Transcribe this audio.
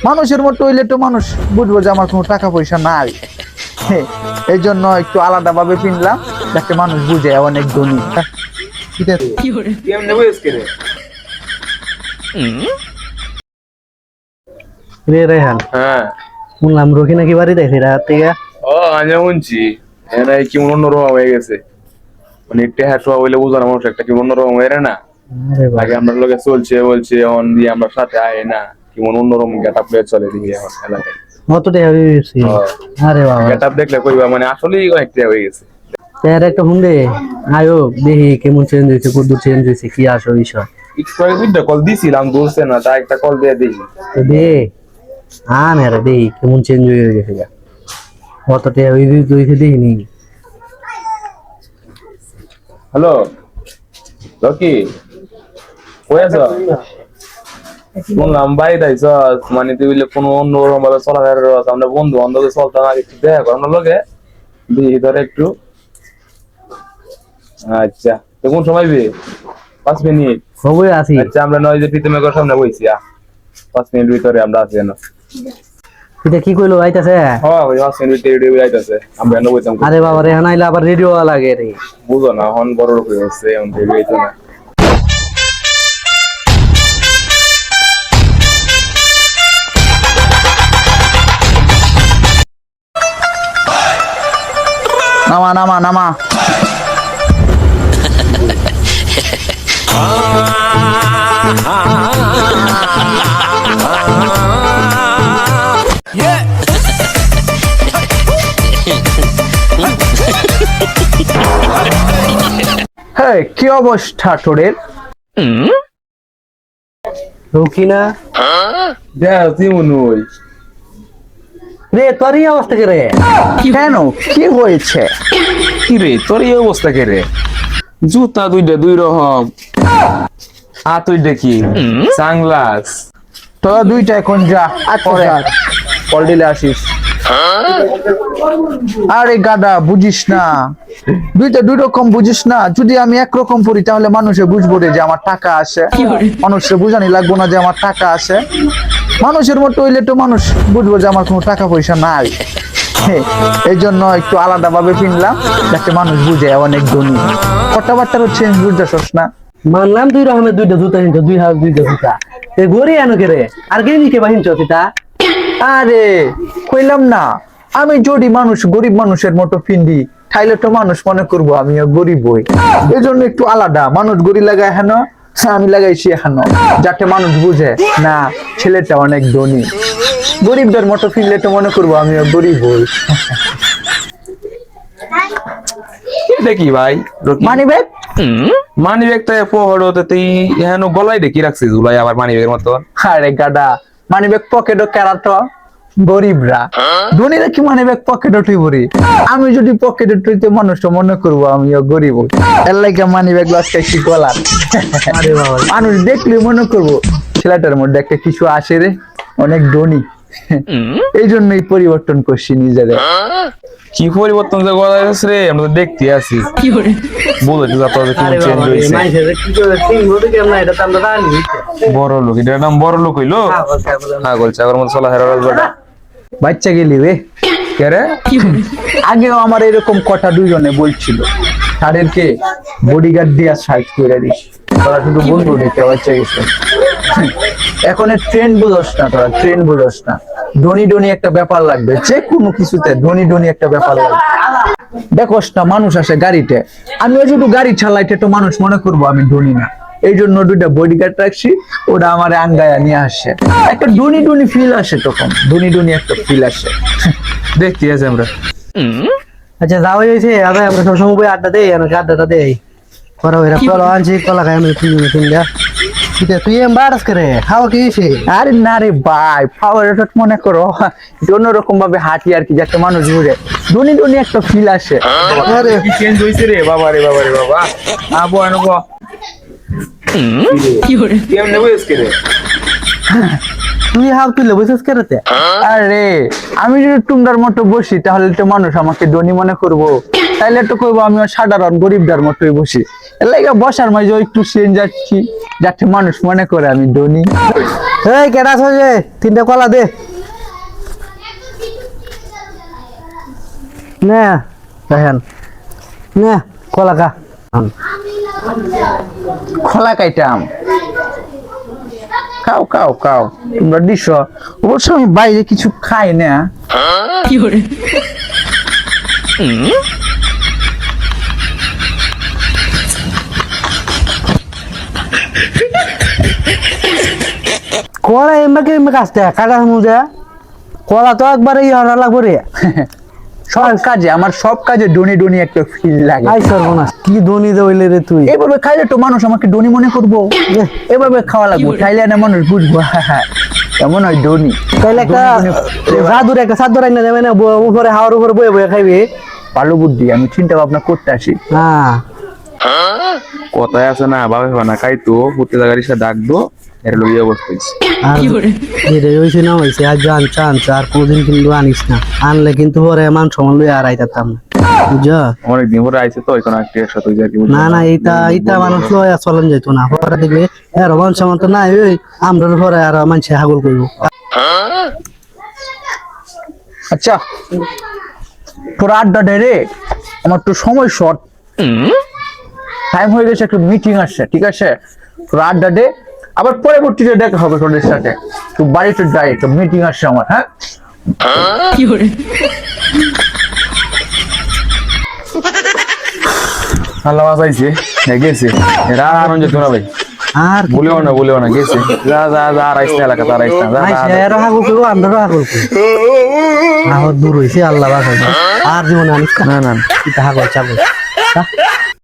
মানুষের মতো হইলে তো মানুষ বুঝবো যে আমার কোনো টাকা পয়সা নাই। এই জন্য একটু আলাদা ভাবে পিনলাম যাতে মানুষ বুঝে অনেক ধনী। ঠিক আছে রে রেহান, হ্যাঁ শুনলাম রকি নাকি বাড়ি দেখছি রাত থেকে। ও আমি শুনছি এরা কি অন্যরকম হয়ে গেছে, মানে টেহা টোয়া হইলে বুঝানো মানুষ একটা কি অন্যরকম হয়ে না। আরে বাবা, আগে আমরা লোকে চলছে বলছে অন দিয়ে আমরা সাথে আয় না, কি অন্যরকম গেট আপ চলে দিকে এখন এলাকায়। কত টাকা হয়ে গেছে? আরে বাবা, গেট আপ দেখলে কইবা মানে আসলেই অনেকটা হয়ে গেছে। তার একটা ফোন দে, আয়ো দেখি কেমন চেঞ্জ হয়েছে, কত চেঞ্জ হয়েছে, কি আসো বিষয়। একটু আগে দুইটা কল দিছিলাম, ধরছে না, তাই একটা কল দিয়ে দিই। তো দে আরে দেখি কেমন চেঞ্জ হয়ে গেছে গা। কত টাকা হয়ে গেছে দেখিনি। হ্যালো রকি, কই আছো? শুনলাম বাড়ি তাইছ, মানে তুই বলে কোনো অন্যরকম ভাবে চলাফেরা করছ, আমরা বন্ধু বান্ধব চলতাম আগে, একটু দেখা কর আমরা লোকে দিই ধরে একটু। আচ্ছা তো কোন সময় বে? 5 মিনিট। খবর আছি। আচ্ছা আমরা নয় যে প্রীতমের ঘর সামনে বইছি, 5 মিনিট ভিতরে আমরা আছি না। এটা কি কইলো আইতাছে? হ্যাঁ ওই 5 মিনিট রেডিও আইতাছে, আমরা এনে বইতাম। আরে বাবা রে, হানাইলে আবার রেডিও লাগে রে। বুঝো না হন বড় লোক হয়ে গেছে, এখন রেডিও আইতো না। নামা নামা নামা। হ্যাঁ কি অবস্থা তোদের? রকি না দেখ তুই মনে হই রে, তোরই অবস্থা কে রে? কেন কি হয়েছে? কি রে তোর এই অবস্থা কে রে? জুতা দুইটা দুই রকম, হাত দুইটা কি সানগ্লাস। তোরা দুইটা এখন যা পরে কল দিলে আসিস। আরে গাদা বুঝিস না, দুইটা দুই রকম বুঝিস না। যদি আমি একরকম পড়ি তাহলে মানুষে বুঝবো রে যে আমার টাকা আছে, মানুষের বুঝানি লাগবো না যে আমার টাকা আছে। মানুষের মতো হইলে তো মানুষ বুঝবো যে আমার কোনো টাকা পয়সা নাই। এই জন্য একটু আলাদা ভাবে পিনলাম যাতে মানুষ বুঝে অনেক ধনী। কথাবার্তা হচ্ছে বুঝতেছস না? মানলাম দুই রকমের দুইটা জুতা হিনছ, দুই হাত দুইটা জুতা। এ গড়ি আনো কে রে? আর কে নিকে বাহিনছ তিতা? আরে কইলাম না, আমি যদি মানুষ গরিব মানুষের মতো পিন্দি তাইলে তো মানুষ মনে করবো আমিও গরিব হই। এই জন্য একটু আলাদা, মানুষ গড়ি লাগায় হেন, আমি লাগাইছি এখানে, যাতে মানুষ বুঝে না ছেলেটা অনেক ধনী। গরিবদের মতো ফিরলে তো মনে করবো আমিও গরিব হই। এটা কি ভাই মানি ব্যাগ? মানি ব্যাগটা পহড়তে তুই এখন গলায় দেখি রাখছিস ঝুলাই আবার মানি ব্যাগের মতো। আরে গাদা, মানি ব্যাগ পকেটও কেরাতো গরিবরা, ধনীরা কি মানি ব্যাগ পকেটও টুইবরি? আমি যদি পকেটে টুইতে মানুষ তো মনে করবো আমিও গরিব হই। এর লাগে মানি ব্যাগ লটকাইছি গলার। আরে বাবা, মানুষ দেখলে মনে করবো ছেলেটার মধ্যে একটা কিছু আসে রে, অনেক ধনী। এই জন্যই পরিবর্তন করছি নিজের। কি পরিবর্তন যে গলায় আছে রে, আমরা তো দেখতে আছি বলতে যা তোর কি আরে চেঞ্জ বাবা রে, হইছে। মাইসে কি করে সিং বলতে কেমন এটা তো আমরা জানি। বড় লোক, এটার নাম বড় লোক হইলো। হ্যাঁ বলছে আবার মতো চলা হেরা রাজবাটা বাচ্চা গেলি রে। কে রে? আগেও আমার এরকম কথা দুইজনে বলছিল, তাদেরকে বডিগার্ড দিয়া সাইজ করে দিস, তোরা শুধু বন্ধু দেখতে বাচ্চা গেছে। এখন ট্রেন বুঝোস না, তোরা ট্রেন বুঝোস না। ধনী ধনী একটা ব্যাপার লাগবে, যে কোনো কিছুতে ধনী ধনী একটা ব্যাপার লাগবে। দেখোস না মানুষ আসে গাড়িতে, আমিও যদি গাড়ি চালাইতে তো মানুষ মনে করবো আমি ধনী না। এই জন্য দুইটা বডিগার্ড রাখছি, ওরা আমার আঙ্গায়া নিয়ে আসে, একটা ধনী ধনী ফিল আসে, তখন ধনী ধনী একটা ফিল আসে। দেখতে আছি আমরা। আচ্ছা যাও হয়েছে, আরে আমরা সবসময় বই আড্ডা দেই, আমাকে আড্ডাটা দেই করা হইরা কলা আনছি, কলা খাই আমি তিনটা। ঠিক আছে, তুই এমবারাস করে খাওয়া কি হয়েছে? আরে না রে ভাই, পাওয়ার মনে করো অন্যরকম ভাবে হাঁটি আর কি, যাতে মানুষ ঘুরে ধনী ধনী একটা ফিল আসে। আরে কি চেঞ্জ হইছে রে বাবা রে বাবা রে বাবা। আবো আনবো কি করে কেমনে বইস রে? তুই হাও তুই বসেস কেরাতে? আরে আমি যদি টুমদার মতো বসি তাহলে তো মানুষ আমাকে ধনী মনে করবো, তাইলে তো কইবো আমিও সাধারণ গরিবদার মতোই বসি। এর লাগে বসার মাঝে একটু চেঞ্জ যাচ্ছি, যাতে মানুষ মনে করে আমি ধনী। এই কেডা আছে যে 3টা কলা দে নে দেখেন নে কলা কা খোলা কাইটাম খাও খাও খাও তোমরা দিছ অবশ্য আমি বাইরে কিছু খাই না কলা এমকে কাজটা কাটা মুজা কলা তো একবারে ইহারা লাগবে রে আমার সব কাজে ডনি ডনি একটা ফিল লাগে আই সর্বনাশ কি ধনী দইলে রে তুই এভাবে খাইলে তো মানুষ আমাকে ডনি মনে করবো এভাবে খাওয়া লাগবে খাইলে না মানুষ বুঝবো এমন হয় ডনি তাইলে একটা জাদুর একটা চাদর আইনা দেবে না উপরে হাওয়ার উপরে বয়ে বয়ে খাইবে ভালো বুদ্ধি আমি চিন্তা ভাবনা করতে আসি হ্যাঁ কথায় আছে না বাবা না খাইতো প্রত্যেক জায়গায় এসে ডাকবো এর লইয়া বসতেছি আর যেটা হয়েছে না হয়েছে আজ আনছে আর কোনদিন কিন্তু আনিস না আনলে কিন্তু পরে মান সমান লই আর আইতাম না বুঝছো অনেকদিন পরে আইছে তো এখন একটা একসাথে হয়ে যাবে না না এইটা মানুষ লয়া চলন যেত না পরে দেখবে আর মান সমান তো নাই ওই আমরা পরে আর মানুষে হাগল করবো আচ্ছা তোর আড্ডা রে আমার তো সময় শর্ট টাইম হয়ে গেছে একটু মিটিং আসছে ঠিক আছে তোর আড্ডা দে আবার পরবর্তীতে দেখা হবে তোদের সাথে তুই বাড়িতে যাই একটু মিটিং আসছে আমার হ্যাঁ আল্লাহ বাঁচাইছে গেছে এরা আর আনন্দ তোরা ভাই আর বলেও না গেছে যা যা যা আর আইস না এলাকা তার আইস না যা যা এরা হাগল করবো আমরা হাগল করবো আহ দূর হয়েছে আল্লাহ বাসায় আর জীবনে আনিস না না না এটা হাগল চাগল